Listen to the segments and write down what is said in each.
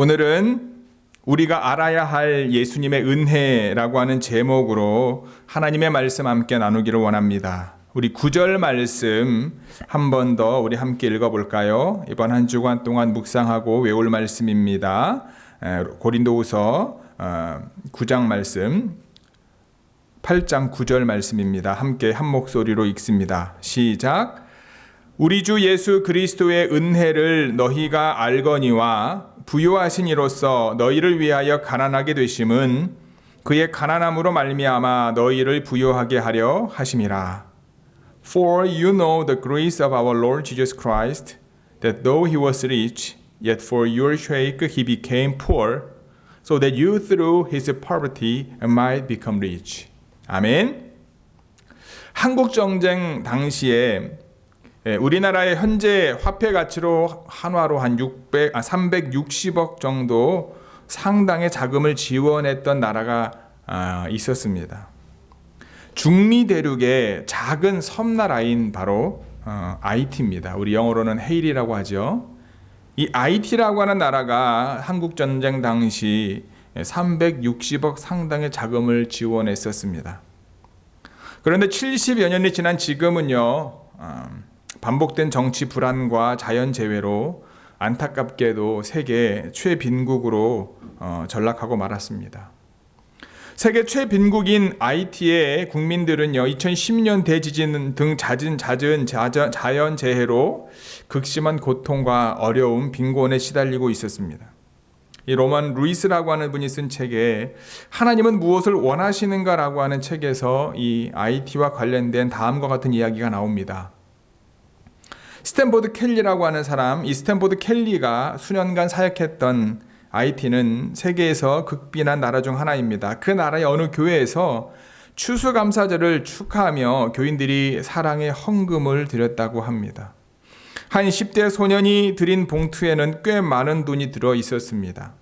오늘은 우리가 알아야 할 예수님의 은혜라고 하는 제목으로 하나님의 말씀 함께 나누기를 원합니다. 우리 9절 말씀 한 번 더 우리 함께 읽어볼까요? 이번 한 주간 동안 묵상하고 외울 말씀입니다. 고린도후서 9장 말씀 8장 9절 말씀입니다. 함께 한 목소리로 읽습니다. 시작. 우리 주 예수 그리스도의 은혜를 너희가 알거니와 부요하신 이로써 너희를 위하여 가난하게 되심은 그의 가난함으로 말미암아 너희를 부요하게 하려 하심이라. For you know the grace of our Lord Jesus Christ, that though he was rich, yet for your sake he became poor, so that you through his poverty might become rich. 아멘. 한국 정쟁 당시에 우리나라의 현재 화폐 가치로 한화로 한 360억 정도 상당의 자금을 지원했던 나라가 있었습니다. 중미 대륙의 작은 섬나라인 바로 아이티입니다. 우리 영어로는 헤일이라고 하죠. 이 아이티라고 하는 나라가 한국 전쟁 당시 360억 상당의 자금을 지원했었습니다. 그런데 70여 년이 지난 지금은요, 반복된 정치 불안과 자연재해로 안타깝게도 세계 최빈국으로 전락하고 말았습니다. 세계 최빈국인 아이티의 국민들은요, 2010년 대지진 등 잦은 자연재해로 극심한 고통과 어려움, 빈곤에 시달리고 있었습니다. 이 로만 루이스라고 하는 분이 쓴 책에 하나님은 무엇을 원하시는가라고 하는 책에서 이 아이티와 관련된 다음과 같은 이야기가 나옵니다. 스탠포드 켈리라고 하는 사람, 이 스탠포드 켈리가 수년간 사역했던 아이티는 세계에서 극빈한 나라 중 하나입니다. 그 나라의 어느 교회에서 추수감사절을 축하하며 교인들이 사랑의 헌금을 드렸다고 합니다. 한 10대 소년이 드린 봉투에는 꽤 많은 돈이 들어 있었습니다.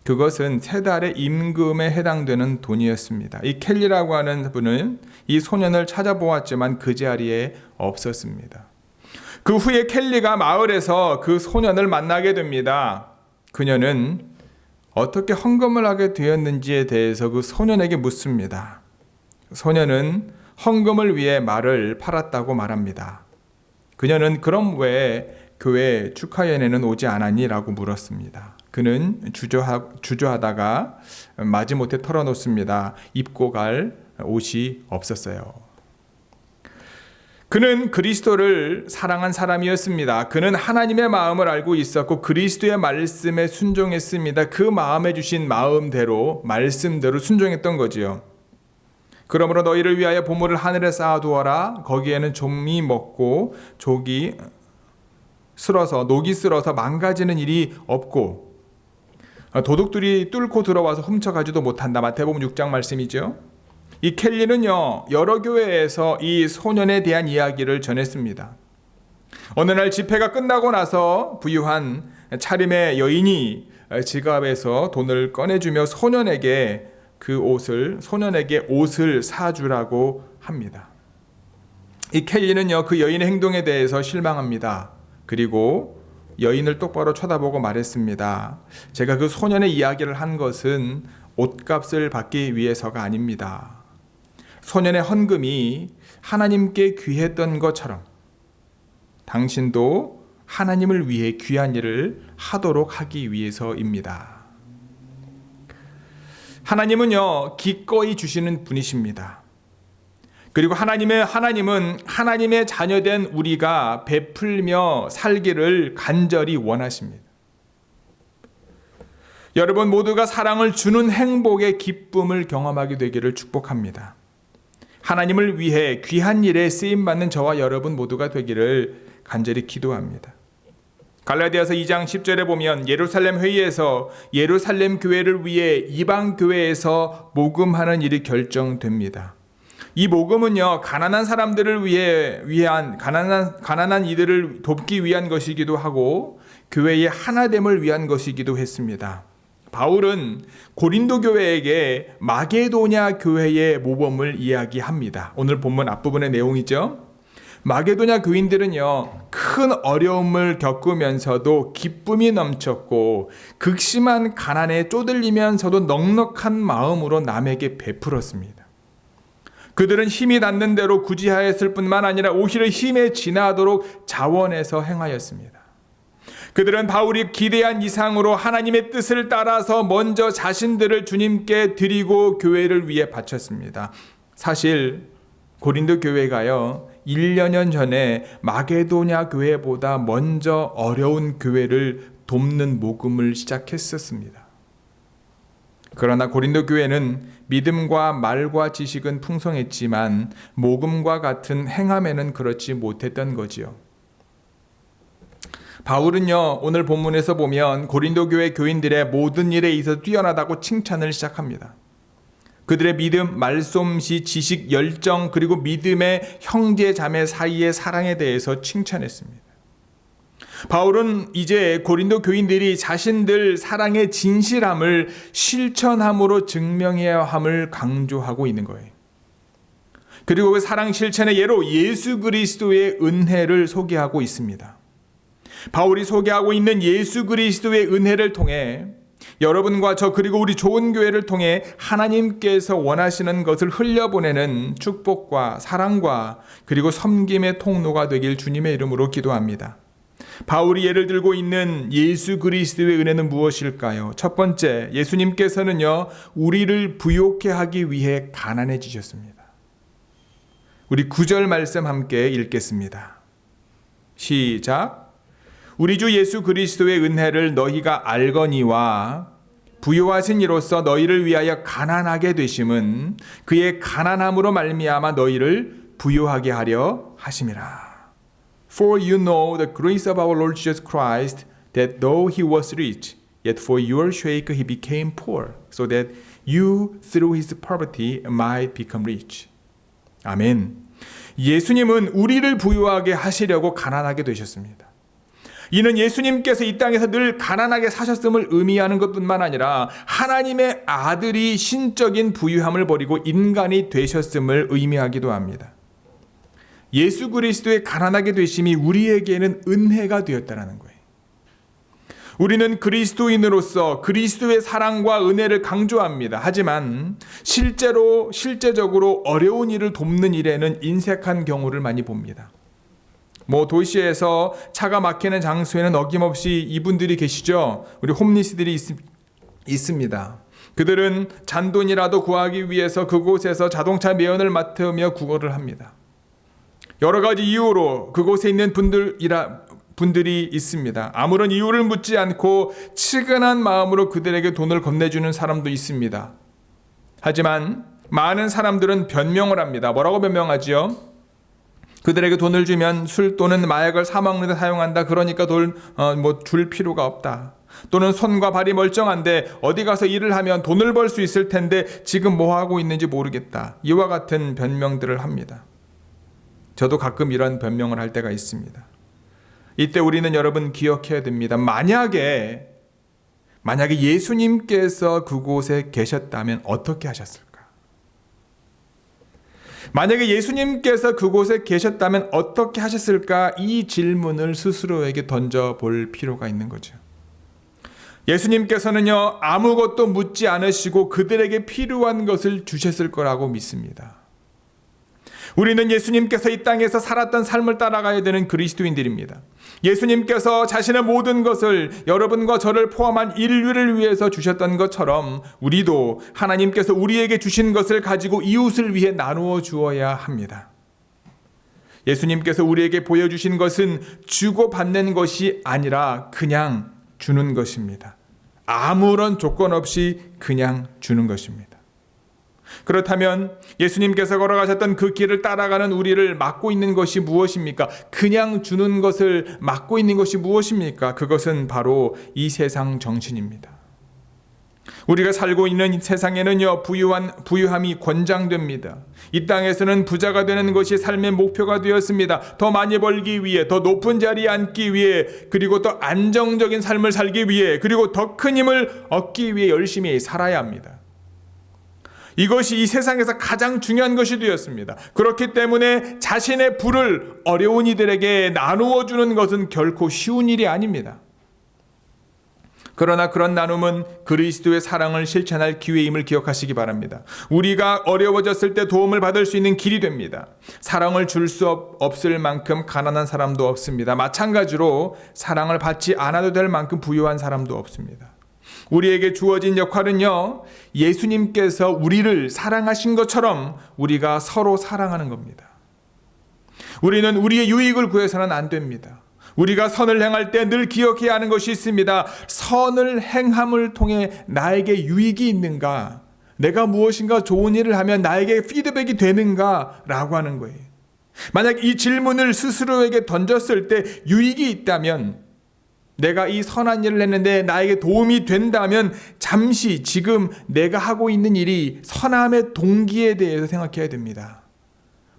그것은 3달의 임금에 해당되는 돈이었습니다. 이 켈리라고 하는 분은 이 소년을 찾아보았지만 그 자리에 없었습니다. 그 후에 켈리가 마을에서 그 소년을 만나게 됩니다. 그녀는 어떻게 헌금을 하게 되었는지에 대해서 그 소년에게 묻습니다. 소년은 헌금을 위해 말을 팔았다고 말합니다. 그녀는 그럼 왜 교회 축하연회는 오지 않았니? 라고 물었습니다. 그는 주저하다가 마지못해 털어놓습니다. 입고 갈 옷이 없었어요. 그는 그리스도를 사랑한 사람이었습니다. 그는 하나님의 마음을 알고 있었고 그리스도의 말씀에 순종했습니다. 그 마음에 주신 마음대로 말씀대로 순종했던 거지요. 그러므로 너희를 위하여 보물을 하늘에 쌓아두어라. 거기에는 좀이 먹고 녹이 쓸어서 망가지는 일이 없고 도둑들이 뚫고 들어와서 훔쳐가지도 못한다. 마태복음 6장 말씀이죠. 이 켈리는요, 여러 교회에서 이 소년에 대한 이야기를 전했습니다. 어느 날 집회가 끝나고 나서 부유한 차림의 여인이 지갑에서 돈을 꺼내주며 소년에게 옷을 사주라고 합니다. 이 켈리는요, 그 여인의 행동에 대해서 실망합니다. 그리고 여인을 똑바로 쳐다보고 말했습니다. 제가 그 소년의 이야기를 한 것은 옷값을 받기 위해서가 아닙니다. 소년의 헌금이 하나님께 귀했던 것처럼 당신도 하나님을 위해 귀한 일을 하도록 하기 위해서입니다. 하나님은요, 기꺼이 주시는 분이십니다. 그리고 하나님은 하나님의 자녀된 우리가 베풀며 살기를 간절히 원하십니다. 여러분 모두가 사랑을 주는 행복의 기쁨을 경험하게 되기를 축복합니다. 하나님을 위해 귀한 일에 쓰임받는 저와 여러분 모두가 되기를 간절히 기도합니다. 갈라디아서 2장 10절에 보면 예루살렘 회의에서 예루살렘 교회를 위해 이방 교회에서 모금하는 일이 결정됩니다. 이 모금은요, 가난한 사람들을 위한 가난한 이들을 돕기 위한 것이기도 하고 교회의 하나됨을 위한 것이기도 했습니다. 바울은 고린도 교회에게 마게도냐 교회의 모범을 이야기합니다. 오늘 본문 앞부분의 내용이죠. 마게도냐 교인들은요, 큰 어려움을 겪으면서도 기쁨이 넘쳤고 극심한 가난에 쪼들리면서도 넉넉한 마음으로 남에게 베풀었습니다. 그들은 힘이 닿는 대로 구제하였을 뿐만 아니라 오히려 힘에 진하도록 자원해서 행하였습니다. 그들은 바울이 기대한 이상으로 하나님의 뜻을 따라서 먼저 자신들을 주님께 드리고 교회를 위해 바쳤습니다. 사실 고린도 교회가요, 1년 전에 마게도냐 교회보다 먼저 어려운 교회를 돕는 모금을 시작했었습니다. 그러나 고린도 교회는 믿음과 말과 지식은 풍성했지만 모금과 같은 행함에는 그렇지 못했던 거지요. 바울은요, 오늘 본문에서 보면 고린도 교회 교인들의 모든 일에 있어서 뛰어나다고 칭찬을 시작합니다. 그들의 믿음, 말솜씨, 지식, 열정, 그리고 믿음의 형제 자매 사이의 사랑에 대해서 칭찬했습니다. 바울은 이제 고린도 교인들이 자신들 사랑의 진실함을 실천함으로 증명해야 함을 강조하고 있는 거예요. 그리고 그 사랑 실천의 예로 예수 그리스도의 은혜를 소개하고 있습니다. 바울이 소개하고 있는 예수 그리스도의 은혜를 통해 여러분과 저 그리고 우리 좋은 교회를 통해 하나님께서 원하시는 것을 흘려보내는 축복과 사랑과 그리고 섬김의 통로가 되길 주님의 이름으로 기도합니다. 바울이 예를 들고 있는 예수 그리스도의 은혜는 무엇일까요? 첫 번째, 예수님께서는요, 우리를 부욕해 하기 위해 가난해지셨습니다. 우리 9절 말씀 함께 읽겠습니다. 시작. 우리 주 예수 그리스도의 은혜를 너희가 알거니와 부요하신 이로써 너희를 위하여 가난하게 되심은 그의 가난함으로 말미암아 너희를 부요하게 하려 하심이라. For you know the grace of our Lord Jesus Christ, that though he was rich, yet for your sake he became poor, so that you through his poverty might become rich. 아멘. 예수님은 우리를 부요하게 하시려고 가난하게 되셨습니다. 이는 예수님께서 이 땅에서 늘 가난하게 사셨음을 의미하는 것뿐만 아니라 하나님의 아들이 신적인 부유함을 버리고 인간이 되셨음을 의미하기도 합니다. 예수 그리스도의 가난하게 되심이 우리에게는 은혜가 되었다는 거예요. 우리는 그리스도인으로서 그리스도의 사랑과 은혜를 강조합니다. 하지만 실제적으로 어려운 일을 돕는 일에는 인색한 경우를 많이 봅니다. 도시에서 차가 막히는 장소에는 어김없이 이분들이 계시죠. 우리 홈리스들이 있습니다. 그들은 잔돈이라도 구하기 위해서 그곳에서 자동차 매연을 맡으며 구걸을 합니다. 여러 가지 이유로 그곳에 있는 분들이 있습니다. 아무런 이유를 묻지 않고 측은한 마음으로 그들에게 돈을 건네주는 사람도 있습니다. 하지만 많은 사람들은 변명을 합니다. 뭐라고 변명하지요? 그들에게 돈을 주면 술 또는 마약을 사먹는 데 사용한다. 그러니까 돈 줄 필요가 없다. 또는 손과 발이 멀쩡한데 어디 가서 일을 하면 돈을 벌 수 있을 텐데 지금 뭐 하고 있는지 모르겠다. 이와 같은 변명들을 합니다. 저도 가끔 이런 변명을 할 때가 있습니다. 이때 우리는 여러분 기억해야 됩니다. 만약에 예수님께서 그곳에 계셨다면 어떻게 하셨을까? 만약에 예수님께서 그곳에 계셨다면 어떻게 하셨을까? 이 질문을 스스로에게 던져볼 필요가 있는 거죠. 예수님께서는요, 아무것도 묻지 않으시고 그들에게 필요한 것을 주셨을 거라고 믿습니다. 우리는 예수님께서 이 땅에서 살았던 삶을 따라가야 되는 그리스도인들입니다. 예수님께서 자신의 모든 것을 여러분과 저를 포함한 인류를 위해서 주셨던 것처럼 우리도 하나님께서 우리에게 주신 것을 가지고 이웃을 위해 나누어 주어야 합니다. 예수님께서 우리에게 보여주신 것은 주고받는 것이 아니라 그냥 주는 것입니다. 아무런 조건 없이 그냥 주는 것입니다. 그렇다면 예수님께서 걸어가셨던 그 길을 따라가는 우리를 막고 있는 것이 무엇입니까? 그냥 주는 것을 막고 있는 것이 무엇입니까? 그것은 바로 이 세상 정신입니다. 우리가 살고 있는 세상에는요, 부유함이 권장됩니다. 이 땅에서는 부자가 되는 것이 삶의 목표가 되었습니다. 더 많이 벌기 위해, 더 높은 자리에 앉기 위해, 그리고 더 안정적인 삶을 살기 위해, 그리고 더 큰 힘을 얻기 위해 열심히 살아야 합니다. 이것이 이 세상에서 가장 중요한 것이 되었습니다. 그렇기 때문에 자신의 부를 어려운 이들에게 나누어 주는 것은 결코 쉬운 일이 아닙니다. 그러나 그런 나눔은 그리스도의 사랑을 실천할 기회임을 기억하시기 바랍니다. 우리가 어려워졌을 때 도움을 받을 수 있는 길이 됩니다. 사랑을 줄 수 없을 만큼 가난한 사람도 없습니다. 마찬가지로 사랑을 받지 않아도 될 만큼 부유한 사람도 없습니다. 우리에게 주어진 역할은요, 예수님께서 우리를 사랑하신 것처럼 우리가 서로 사랑하는 겁니다. 우리는 우리의 유익을 구해서는 안 됩니다. 우리가 선을 행할 때 늘 기억해야 하는 것이 있습니다. 선을 행함을 통해 나에게 유익이 있는가? 내가 무엇인가 좋은 일을 하면 나에게 피드백이 되는가? 라고 하는 거예요. 만약 이 질문을 스스로에게 던졌을 때 유익이 있다면, 내가 이 선한 일을 했는데 나에게 도움이 된다면 잠시 지금 내가 하고 있는 일이 선함의 동기에 대해서 생각해야 됩니다.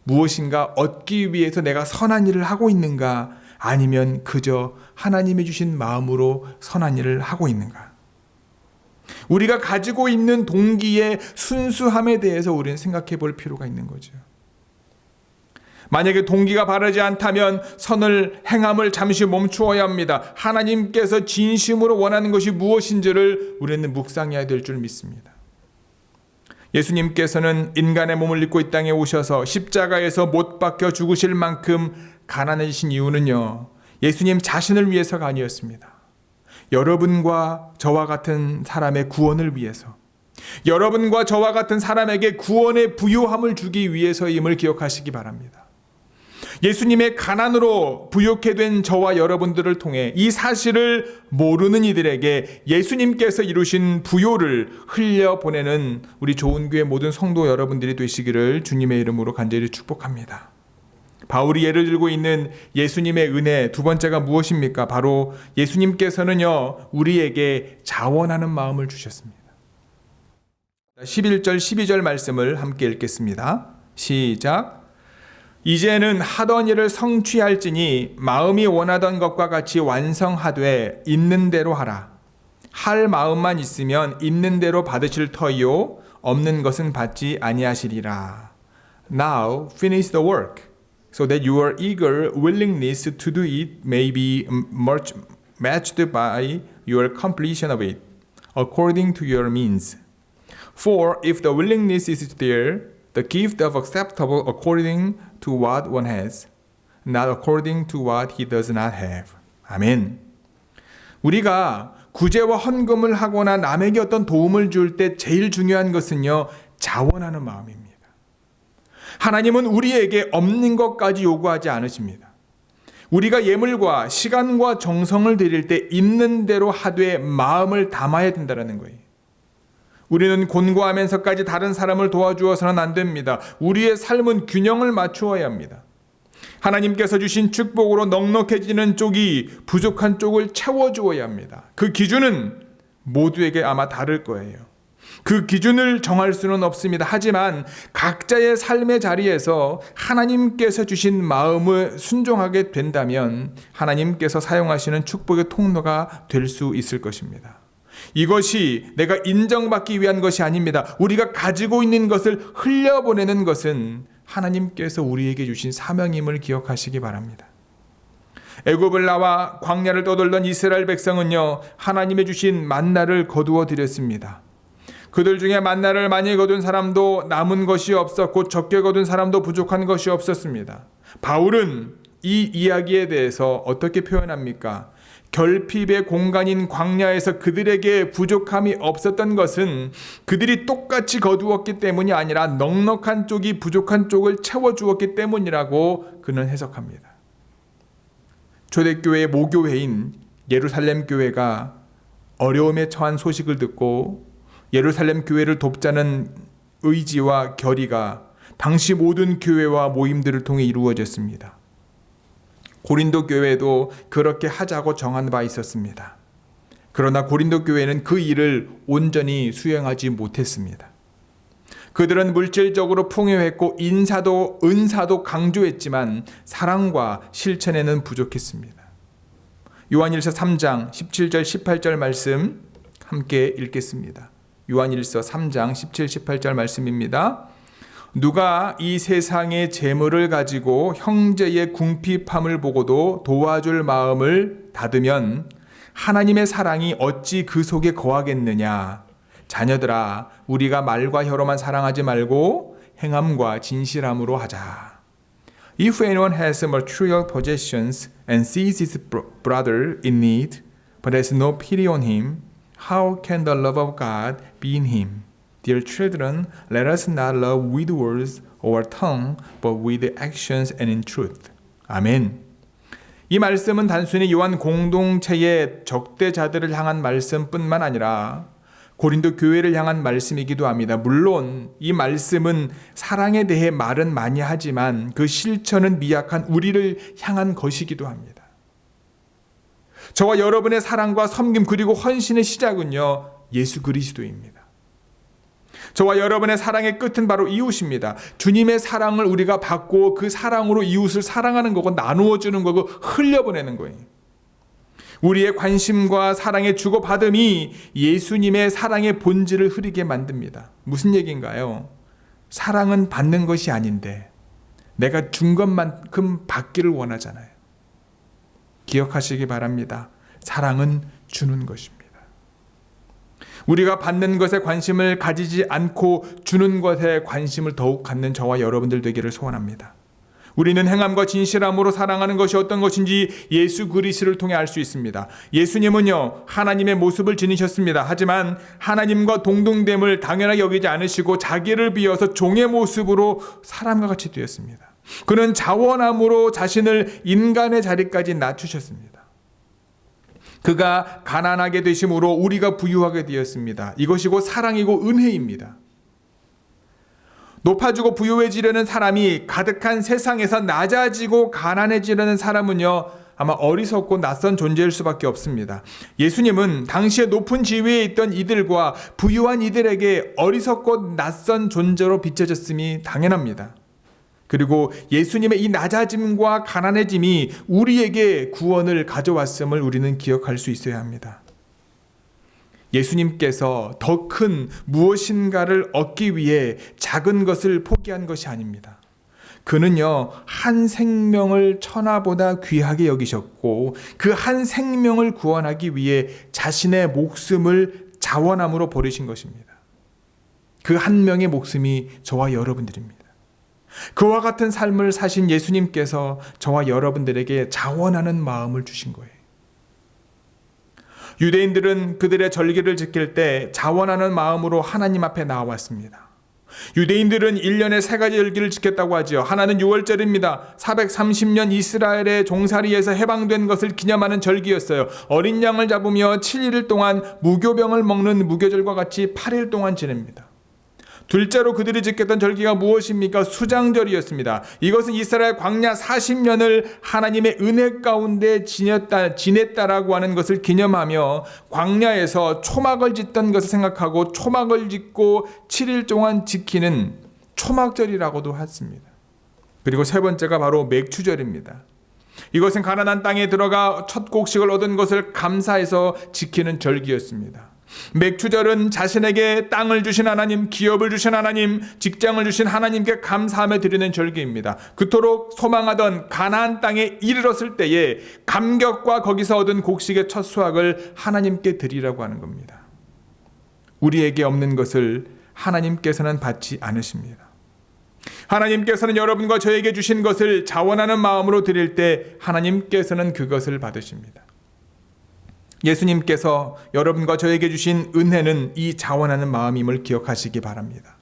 무엇인가 얻기 위해서 내가 선한 일을 하고 있는가? 아니면 그저 하나님이 주신 마음으로 선한 일을 하고 있는가? 우리가 가지고 있는 동기의 순수함에 대해서 우리는 생각해 볼 필요가 있는 거죠. 만약에 동기가 바르지 않다면 선을 행함을 잠시 멈추어야 합니다. 하나님께서 진심으로 원하는 것이 무엇인지를 우리는 묵상해야 될 줄 믿습니다. 예수님께서는 인간의 몸을 입고 이 땅에 오셔서 십자가에서 못 박혀 죽으실 만큼 가난해지신 이유는요, 예수님 자신을 위해서가 아니었습니다. 여러분과 저와 같은 사람의 구원을 위해서, 여러분과 저와 같은 사람에게 구원의 부요함을 주기 위해서임을 기억하시기 바랍니다. 예수님의 가난으로 부욕해 된 저와 여러분들을 통해 이 사실을 모르는 이들에게 예수님께서 이루신 부요를 흘려보내는 우리 좋은교회 모든 성도 여러분들이 되시기를 주님의 이름으로 간절히 축복합니다. 바울이 예를 들고 있는 예수님의 은혜 두 번째가 무엇입니까? 바로 예수님께서는요, 우리에게 자원하는 마음을 주셨습니다. 11절 12절 말씀을 함께 읽겠습니다. 시작. 이제는 하던 일을 성취할지니 마음이 원하던 것과 같이 완성하되 있는 대로 하라. 할 마음만 있으면 있는 대로 받으실 터이요 없는 것은 받지 아니하시리라. Now finish the work, so that your eager willingness to do it may be much matched by your completion of it, according to your means. For if the willingness is there, the gift of acceptable according to what one has, not according to what he does not have. 아멘. 우리가 구제와 헌금을 하거나 남에게 어떤 도움을 줄 때 제일 중요한 것은요, 자원하는 마음입니다. 하나님은 우리에게 없는 것까지 요구하지 않으십니다. 우리가 예물과 시간과 정성을 드릴 때 있는 대로 하되 마음을 담아야 된다는 거예요. 우리는 곤고하면서까지 다른 사람을 도와주어서는 안 됩니다. 우리의 삶은 균형을 맞추어야 합니다. 하나님께서 주신 축복으로 넉넉해지는 쪽이 부족한 쪽을 채워주어야 합니다. 그 기준은 모두에게 아마 다를 거예요. 그 기준을 정할 수는 없습니다. 하지만 각자의 삶의 자리에서 하나님께서 주신 마음을 순종하게 된다면 하나님께서 사용하시는 축복의 통로가 될 수 있을 것입니다. 이것이 내가 인정받기 위한 것이 아닙니다. 우리가 가지고 있는 것을 흘려보내는 것은 하나님께서 우리에게 주신 사명임을 기억하시기 바랍니다. 애굽을 나와 광야를 떠돌던 이스라엘 백성은요, 하나님의 주신 만나를 거두어 드렸습니다. 그들 중에 만나를 많이 거둔 사람도 남은 것이 없었고 적게 거둔 사람도 부족한 것이 없었습니다. 바울은 이 이야기에 대해서 어떻게 표현합니까? 결핍의 공간인 광야에서 그들에게 부족함이 없었던 것은 그들이 똑같이 거두었기 때문이 아니라 넉넉한 쪽이 부족한 쪽을 채워주었기 때문이라고 그는 해석합니다. 초대교회의 모교회인 예루살렘 교회가 어려움에 처한 소식을 듣고 예루살렘 교회를 돕자는 의지와 결의가 당시 모든 교회와 모임들을 통해 이루어졌습니다. 고린도 교회도 그렇게 하자고 정한 바 있었습니다. 그러나 고린도 교회는 그 일을 온전히 수행하지 못했습니다. 그들은 물질적으로 풍요했고 은사도 강조했지만 사랑과 실천에는 부족했습니다. 요한일서 3장 17절 18절 말씀 함께 읽겠습니다. 요한일서 3장 17, 18절 말씀입니다. 누가 이 세상의 재물을 가지고 형제의 궁핍함을 보고도 도와줄 마음을 닫으면 하나님의 사랑이 어찌 그 속에 거하겠느냐. 자녀들아, 우리가 말과 혀로만 사랑하지 말고 행함과 진실함으로 하자. If anyone has material possessions and sees his brother in need, but has no pity on him, how can the love of God be in him? Dear children, let us not love with words or tongue, but with actions and in truth. 아멘. 이 말씀은 단순히 요한 공동체의 적대자들을 향한 말씀뿐만 아니라 고린도 교회를 향한 말씀이기도 합니다. 물론 이 말씀은 사랑에 대해 말은 많이 하지만 그 실천은 미약한 우리를 향한 것이기도 합니다. 저와 여러분의 사랑과 섬김 그리고 헌신의 시작은요, 예수 그리스도입니다. 저와 여러분의 사랑의 끝은 바로 이웃입니다. 주님의 사랑을 우리가 받고 그 사랑으로 이웃을 사랑하는 거고 나누어 주는 거고 흘려보내는 거예요. 우리의 관심과 사랑의 주고받음이 예수님의 사랑의 본질을 흐리게 만듭니다. 무슨 얘기인가요? 사랑은 받는 것이 아닌데 내가 준 것만큼 받기를 원하잖아요. 기억하시기 바랍니다. 사랑은 주는 것입니다. 우리가 받는 것에 관심을 가지지 않고 주는 것에 관심을 더욱 갖는 저와 여러분들 되기를 소원합니다. 우리는 행함과 진실함으로 사랑하는 것이 어떤 것인지 예수 그리스도를 통해 알 수 있습니다. 예수님은요, 하나님의 모습을 지니셨습니다. 하지만 하나님과 동등됨을 당연하게 여기지 않으시고 자기를 비워서 종의 모습으로 사람과 같이 되었습니다. 그는 자원함으로 자신을 인간의 자리까지 낮추셨습니다. 그가 가난하게 되심으로 우리가 부유하게 되었습니다. 이것이 곧 사랑이고 은혜입니다. 높아지고 부유해지려는 사람이 가득한 세상에서 낮아지고 가난해지려는 사람은요, 아마 어리석고 낯선 존재일 수밖에 없습니다. 예수님은 당시에 높은 지위에 있던 이들과 부유한 이들에게 어리석고 낯선 존재로 비춰졌음이 당연합니다. 그리고 예수님의 이 낮아짐과 가난해짐이 우리에게 구원을 가져왔음을 우리는 기억할 수 있어야 합니다. 예수님께서 더 큰 무엇인가를 얻기 위해 작은 것을 포기한 것이 아닙니다. 그는요, 한 생명을 천하보다 귀하게 여기셨고 그 한 생명을 구원하기 위해 자신의 목숨을 자원함으로 버리신 것입니다. 그 한 명의 목숨이 저와 여러분들입니다. 그와 같은 삶을 사신 예수님께서 저와 여러분들에게 자원하는 마음을 주신 거예요. 유대인들은 그들의 절기를 지킬 때 자원하는 마음으로 하나님 앞에 나왔습니다. 유대인들은 1년에 3가지 절기를 지켰다고 하지요. 하나는 6월절입니다. 430년 이스라엘의 종살이에서 해방된 것을 기념하는 절기였어요. 어린 양을 잡으며 7일 동안 무교병을 먹는 무교절과 같이 8일 동안 지냅니다. 둘째로 그들이 지켰던 절기가 무엇입니까? 수장절이었습니다. 이것은 이스라엘 광야 40년을 하나님의 은혜 가운데 지냈다라고 하는 것을 기념하며 광야에서 초막을 짓던 것을 생각하고 초막을 짓고 7일 동안 지키는 초막절이라고도 했습니다. 그리고 세 번째가 바로 맥추절입니다. 이것은 가나안 땅에 들어가 첫 곡식을 얻은 것을 감사해서 지키는 절기였습니다. 맥추절은 자신에게 땅을 주신 하나님, 기업을 주신 하나님, 직장을 주신 하나님께 감사하며 드리는 절기입니다. 그토록 소망하던 가나안 땅에 이르렀을 때에 감격과 거기서 얻은 곡식의 첫 수확을 하나님께 드리라고 하는 겁니다. 우리에게 없는 것을 하나님께서는 받지 않으십니다. 하나님께서는 여러분과 저에게 주신 것을 자원하는 마음으로 드릴 때 하나님께서는 그것을 받으십니다. 예수님께서 여러분과 저에게 주신 은혜는 이 자원하는 마음임을 기억하시기 바랍니다.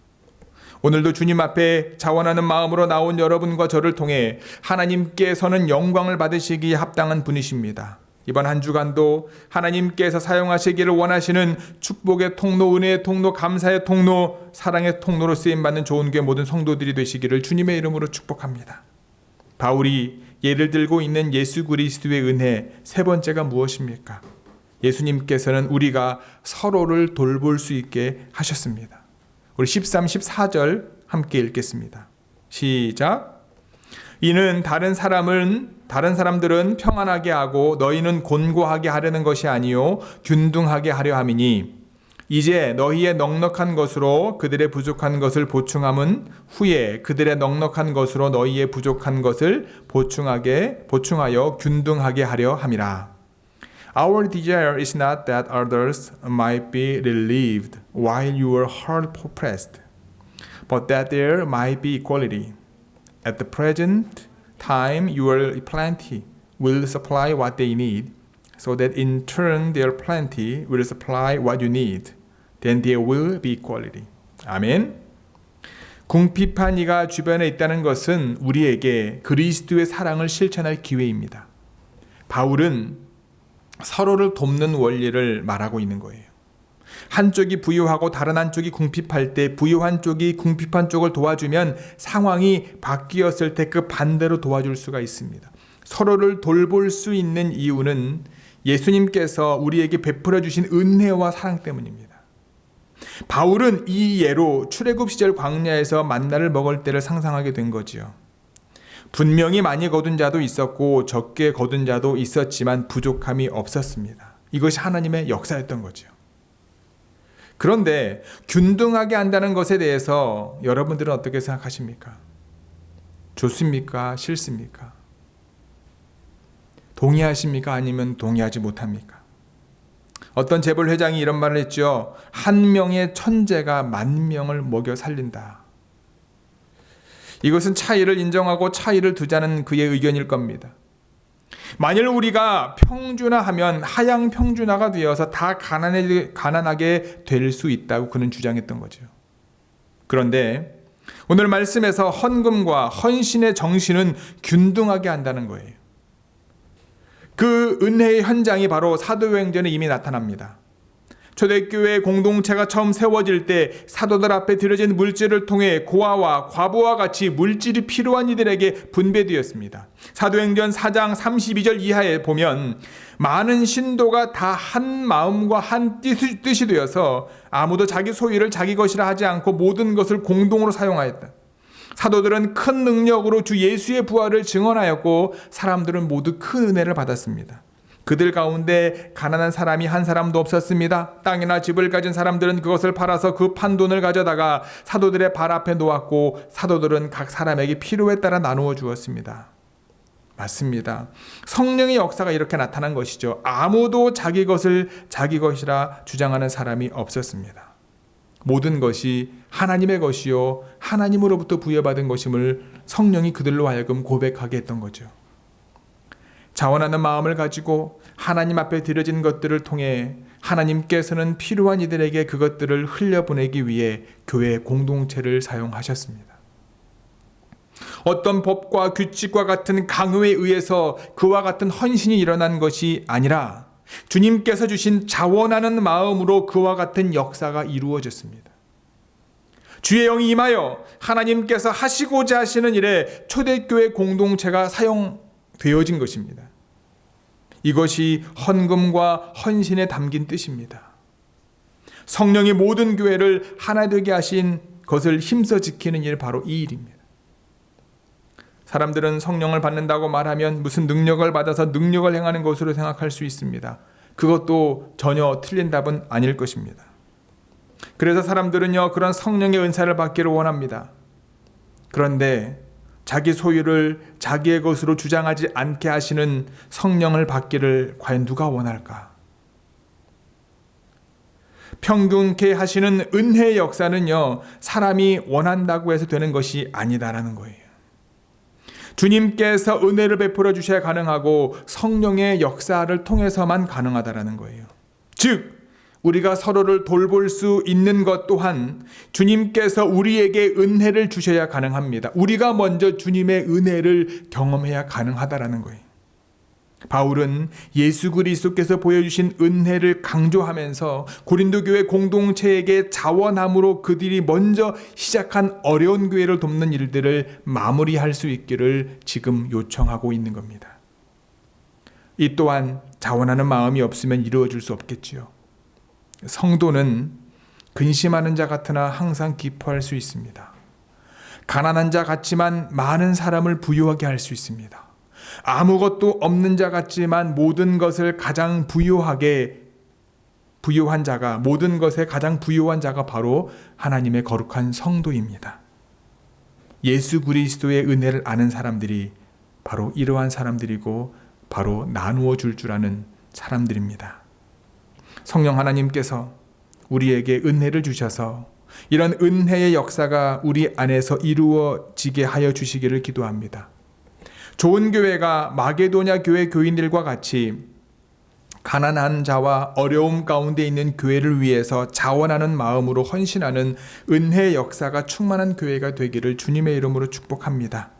오늘도 주님 앞에 자원하는 마음으로 나온 여러분과 저를 통해 하나님께서는 영광을 받으시기에 합당한 분이십니다. 이번 한 주간도 하나님께서 사용하시기를 원하시는 축복의 통로, 은혜의 통로, 감사의 통로, 사랑의 통로로 쓰임받는 좋은교회 모든 성도들이 되시기를 주님의 이름으로 축복합니다. 바울이 예를 들고 있는 예수 그리스도의 은혜 세 번째가 무엇입니까? 예수님께서는 우리가 서로를 돌볼 수 있게 하셨습니다. 우리 13, 14절 함께 읽겠습니다. 시작. 이는 다른 사람들은 평안하게 하고 너희는 곤고하게 하려는 것이 아니요 균등하게 하려 함이니 이제 너희의 넉넉한 것으로 그들의 부족한 것을 보충함은 후에 그들의 넉넉한 것으로 너희의 부족한 것을 보충하여 균등하게 하려 함이라. Our desire is not that others might be relieved while you are hard pressed, but that there might be equality. At the present time your plenty will supply what they need, so that in turn their plenty will supply what you need. Then there will be equality. 아멘. 궁핍한 이가 주변에 있다는 것은 우리에게 그리스도의 사랑을 실천할 기회입니다. 바울은 서로를 돕는 원리를 말하고 있는 거예요. 한쪽이 부유하고 다른 한쪽이 궁핍할 때 부유한 쪽이 궁핍한 쪽을 도와주면 상황이 바뀌었을 때 그 반대로 도와줄 수가 있습니다. 서로를 돌볼 수 있는 이유는 예수님께서 우리에게 베풀어 주신 은혜와 사랑 때문입니다. 바울은 이 예로 출애굽 시절 광야에서 만나를 먹을 때를 상상하게 된 거지요. 분명히 많이 거둔 자도 있었고 적게 거둔 자도 있었지만 부족함이 없었습니다. 이것이 하나님의 역사였던 거죠. 그런데 균등하게 한다는 것에 대해서 여러분들은 어떻게 생각하십니까? 좋습니까? 싫습니까? 동의하십니까? 아니면 동의하지 못합니까? 어떤 재벌 회장이 이런 말을 했죠. 한 명의 천재가 만 명을 먹여 살린다. 이것은 차이를 인정하고 차이를 두자는 그의 의견일 겁니다. 만일 우리가 평준화하면 하향 평준화가 되어서 다 가난하게 될 수 있다고 그는 주장했던 거죠. 그런데 오늘 말씀에서 헌금과 헌신의 정신은 균등하게 한다는 거예요. 그 은혜의 현장이 바로 사도행전에 이미 나타납니다. 초대교회 공동체가 처음 세워질 때 사도들 앞에 드려진 물질을 통해 고아와 과부와 같이 물질이 필요한 이들에게 분배되었습니다. 사도행전 4장 32절 이하에 보면 많은 신도가 다 한 마음과 한 뜻이 되어서 아무도 자기 소유를 자기 것이라 하지 않고 모든 것을 공동으로 사용하였다. 사도들은 큰 능력으로 주 예수의 부활을 증언하였고 사람들은 모두 큰 은혜를 받았습니다. 그들 가운데 가난한 사람이 한 사람도 없었습니다. 땅이나 집을 가진 사람들은 그것을 팔아서 그 판돈을 가져다가 사도들의 발 앞에 놓았고 사도들은 각 사람에게 필요에 따라 나누어 주었습니다. 맞습니다. 성령의 역사가 이렇게 나타난 것이죠. 아무도 자기 것을 자기 것이라 주장하는 사람이 없었습니다. 모든 것이 하나님의 것이요 하나님으로부터 부여받은 것임을 성령이 그들로 하여금 고백하게 했던 거죠. 자원하는 마음을 가지고 하나님 앞에 드려진 것들을 통해 하나님께서는 필요한 이들에게 그것들을 흘려보내기 위해 교회 공동체를 사용하셨습니다. 어떤 법과 규칙과 같은 강요에 의해서 그와 같은 헌신이 일어난 것이 아니라 주님께서 주신 자원하는 마음으로 그와 같은 역사가 이루어졌습니다. 주의 영이 임하여 하나님께서 하시고자 하시는 일에 초대교회 공동체가 사용되어진 것입니다. 이것이 헌금과 헌신에 담긴 뜻입니다. 성령이 모든 교회를 하나 되게 하신 것을 힘써 지키는 일, 바로 이 일입니다. 사람들은 성령을 받는다고 말하면 무슨 능력을 받아서 능력을 행하는 것으로 생각할 수 있습니다. 그것도 전혀 틀린 답은 아닐 것입니다. 그래서 사람들은요, 그런 성령의 은사를 받기를 원합니다. 그런데 자기 소유를 자기의 것으로 주장하지 않게 하시는 성령을 받기를 과연 누가 원할까? 평균케 하시는 은혜의 역사는요, 사람이 원한다고 해서 되는 것이 아니다라는 거예요. 주님께서 은혜를 베풀어 주셔야 가능하고 성령의 역사를 통해서만 가능하다라는 거예요. 즉 우리가 서로를 돌볼 수 있는 것 또한 주님께서 우리에게 은혜를 주셔야 가능합니다. 우리가 먼저 주님의 은혜를 경험해야 가능하다라는 거예요. 바울은 예수 그리스도께서 보여주신 은혜를 강조하면서 고린도 교회 공동체에게 자원함으로 그들이 먼저 시작한 어려운 교회를 돕는 일들을 마무리할 수 있기를 지금 요청하고 있는 겁니다. 이 또한 자원하는 마음이 없으면 이루어질 수 없겠지요. 성도는 근심하는 자 같으나 항상 기뻐할 수 있습니다. 가난한 자 같지만 많은 사람을 부유하게 할 수 있습니다. 아무것도 없는 자 같지만 모든 것을 가장 부유하게 부유한 자가, 모든 것에 가장 부유한 자가 바로 하나님의 거룩한 성도입니다. 예수 그리스도의 은혜를 아는 사람들이 바로 이러한 사람들이고 바로 나누어 줄 아는 사람들입니다. 성령 하나님께서 우리에게 은혜를 주셔서 이런 은혜의 역사가 우리 안에서 이루어지게 하여 주시기를 기도합니다. 좋은 교회가 마게도냐 교회 교인들과 같이 가난한 자와 어려움 가운데 있는 교회를 위해서 자원하는 마음으로 헌신하는 은혜의 역사가 충만한 교회가 되기를 주님의 이름으로 축복합니다.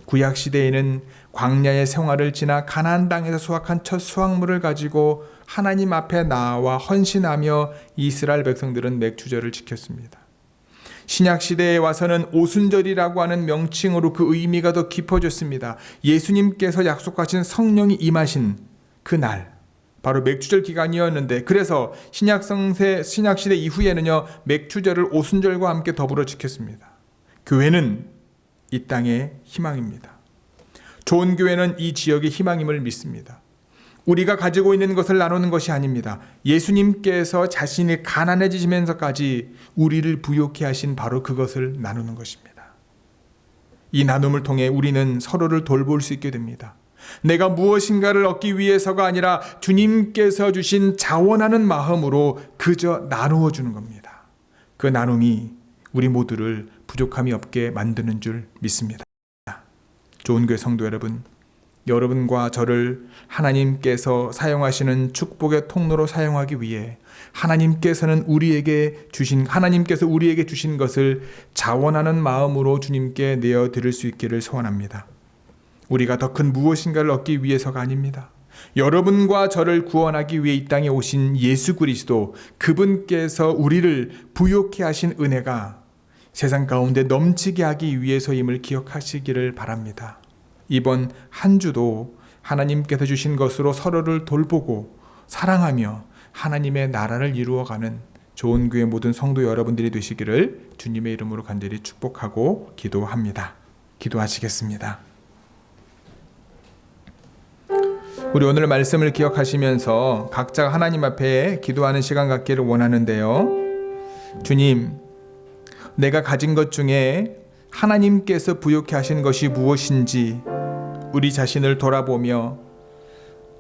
구약 시대에는 광야의 생활을 지나 가나안 땅에서 수확한 첫 수확물을 가지고 하나님 앞에 나와 헌신하며 이스라엘 백성들은 맥주절을 지켰습니다. 신약 시대에 와서는 오순절이라고 하는 명칭으로 그 의미가 더 깊어졌습니다. 예수님께서 약속하신 성령이 임하신 그날, 바로 맥주절 기간이었는데, 그래서 신약 시대 이후에는요, 맥주절을 오순절과 함께 더불어 지켰습니다. 교회는 이 땅의 희망입니다. 좋은 교회는 이 지역의 희망임을 믿습니다. 우리가 가지고 있는 것을 나누는 것이 아닙니다. 예수님께서 자신이 가난해지시면서까지 우리를 부요케 하신 바로 그것을 나누는 것입니다. 이 나눔을 통해 우리는 서로를 돌볼 수 있게 됩니다. 내가 무엇인가를 얻기 위해서가 아니라 주님께서 주신 자원하는 마음으로 그저 나누어 주는 겁니다. 그 나눔이 우리 모두를 부족함이 없게 만드는 줄 믿습니다. 좋은 교회 성도 여러분, 여러분과 저를 하나님께서 사용하시는 축복의 통로로 사용하기 위해 하나님께서 우리에게 주신 것을 자원하는 마음으로 주님께 내어드릴 수 있기를 소원합니다. 우리가 더 큰 무엇인가를 얻기 위해서가 아닙니다. 여러분과 저를 구원하기 위해 이 땅에 오신 예수 그리스도, 그분께서 우리를 부요케 하신 은혜가 세상 가운데 넘치게 하기 위해서임을 기억하시기를 바랍니다. 이번 한 주도 하나님께서 주신 것으로 서로를 돌보고 사랑하며 하나님의 나라를 이루어가는 좋은 교회 모든 성도 여러분들이 되시기를 주님의 이름으로 간절히 축복하고 기도합니다. 기도하시겠습니다. 우리 오늘 말씀을 기억하시면서 각자 하나님 앞에 기도하는 시간 갖기를 원하는데요. 주님, 내가 가진 것 중에 하나님께서 부요케 하신 것이 무엇인지 우리 자신을 돌아보며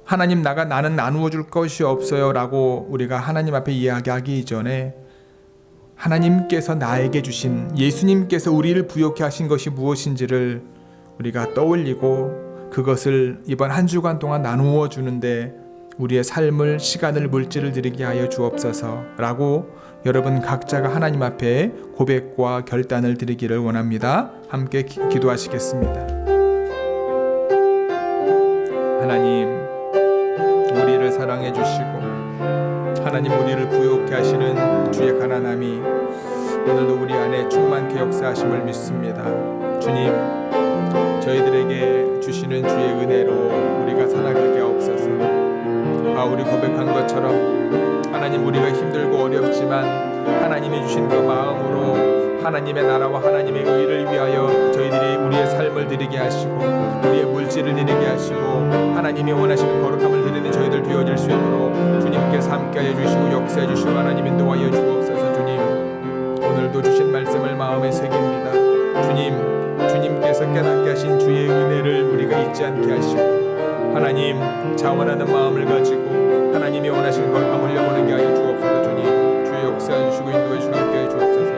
하나님, 나는 나누어 줄 것이 없어요 라고 우리가 하나님 앞에 이야기하기 이전에 하나님께서 나에게 주신, 예수님께서 우리를 부요케 하신 것이 무엇인지를 우리가 떠올리고 그것을 이번 한 주간 동안 나누어 주는데 우리의 삶을, 시간을, 물질을 드리게 하여 주옵소서 라고 여러분 각자가 하나님 앞에 고백과 결단을 드리기를 원합니다. 함께 기도하시겠습니다. 하나님, 우리를 사랑해 주시고 하나님, 우리를 부요케 하시는 주의 가난함이 오늘도 우리 안에 충만케 역사하심을 믿습니다. 주님, 저희들에게 주시는 주의 은혜로 우리가 살아가게 하옵소서. 바울이 고백한 것처럼 하나님, 우리가 힘들고 어렵지만 하나님이 주신 그 마음으로 하나님의 나라와 하나님의 의를 위하여 저희들이 우리의 삶을 드리게 하시고 우리의 물질을 드리게 하시고 하나님이 원하시는 거룩함을 드리는 저희들 되어질 수 있도록 주님께서 함께하여 주시고 역사해 주시고 하나님 인도하여 주옵소서. 주님, 오늘도 주신 말씀을 마음에 새깁니다. 주님께서 깨닫게 하신 주의 은혜를 우리가 잊지 않게 하시고 하나님, 자원하는 마음을 가지고 하나님이 원하시는 거룩함을 흘려보내게 하여 주옵소서. 주님, 주의 역사해 주시고 인도해 주시고 함께해 주옵소서.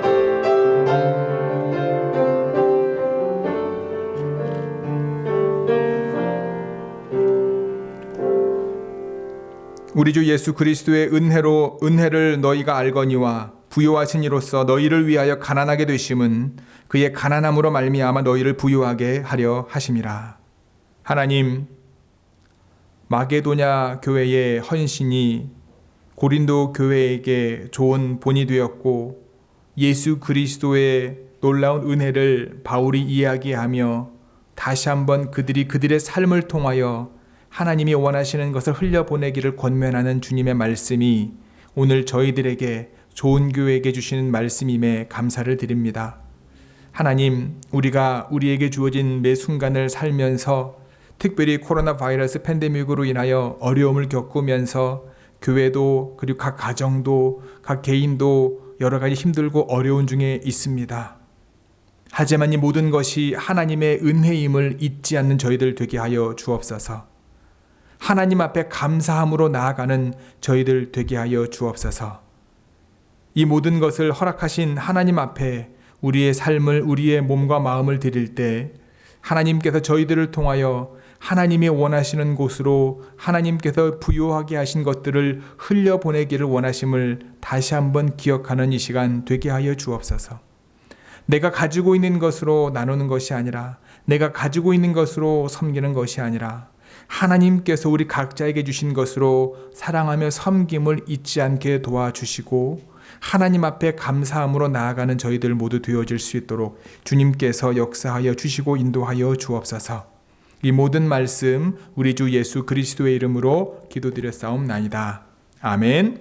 우리 주 예수 그리스도의 은혜를 너희가 알거니와 부요하신 이로써 너희를 위하여 가난하게 되심은 그의 가난함으로 말미암아 너희를 부요하게 하려 하심이라. 하나님, 마게도냐 교회의 헌신이 고린도 교회에게 좋은 본이 되었고 예수 그리스도의 놀라운 은혜를 바울이 이야기하며 다시 한번 그들의 삶을 통하여 하나님이 원하시는 것을 흘려보내기를 권면하는 주님의 말씀이 오늘 저희들에게, 좋은 교회에게 주시는 말씀임에 감사를 드립니다. 하나님, 우리가 우리에게 주어진 매 순간을 살면서 특별히 코로나 바이러스 팬데믹으로 인하여 어려움을 겪으면서 교회도 그리고 각 가정도 각 개인도 여러 가지 힘들고 어려운 중에 있습니다. 하지만 이 모든 것이 하나님의 은혜임을 잊지 않는 저희들 되게 하여 주옵소서. 하나님 앞에 감사함으로 나아가는 저희들 되게 하여 주옵소서. 이 모든 것을 허락하신 하나님 앞에 우리의 삶을, 우리의 몸과 마음을 드릴 때 하나님께서 저희들을 통하여 하나님이 원하시는 곳으로 하나님께서 부요하게 하신 것들을 흘려보내기를 원하심을 다시 한번 기억하는 이 시간 되게 하여 주옵소서. 내가 가지고 있는 것으로 나누는 것이 아니라, 내가 가지고 있는 것으로 섬기는 것이 아니라 하나님께서 우리 각자에게 주신 것으로 사랑하며 섬김을 잊지 않게 도와주시고 하나님 앞에 감사함으로 나아가는 저희들 모두 되어질 수 있도록 주님께서 역사하여 주시고 인도하여 주옵소서. 이 모든 말씀 우리 주 예수 그리스도의 이름으로 기도드렸사옵나이다. 아멘.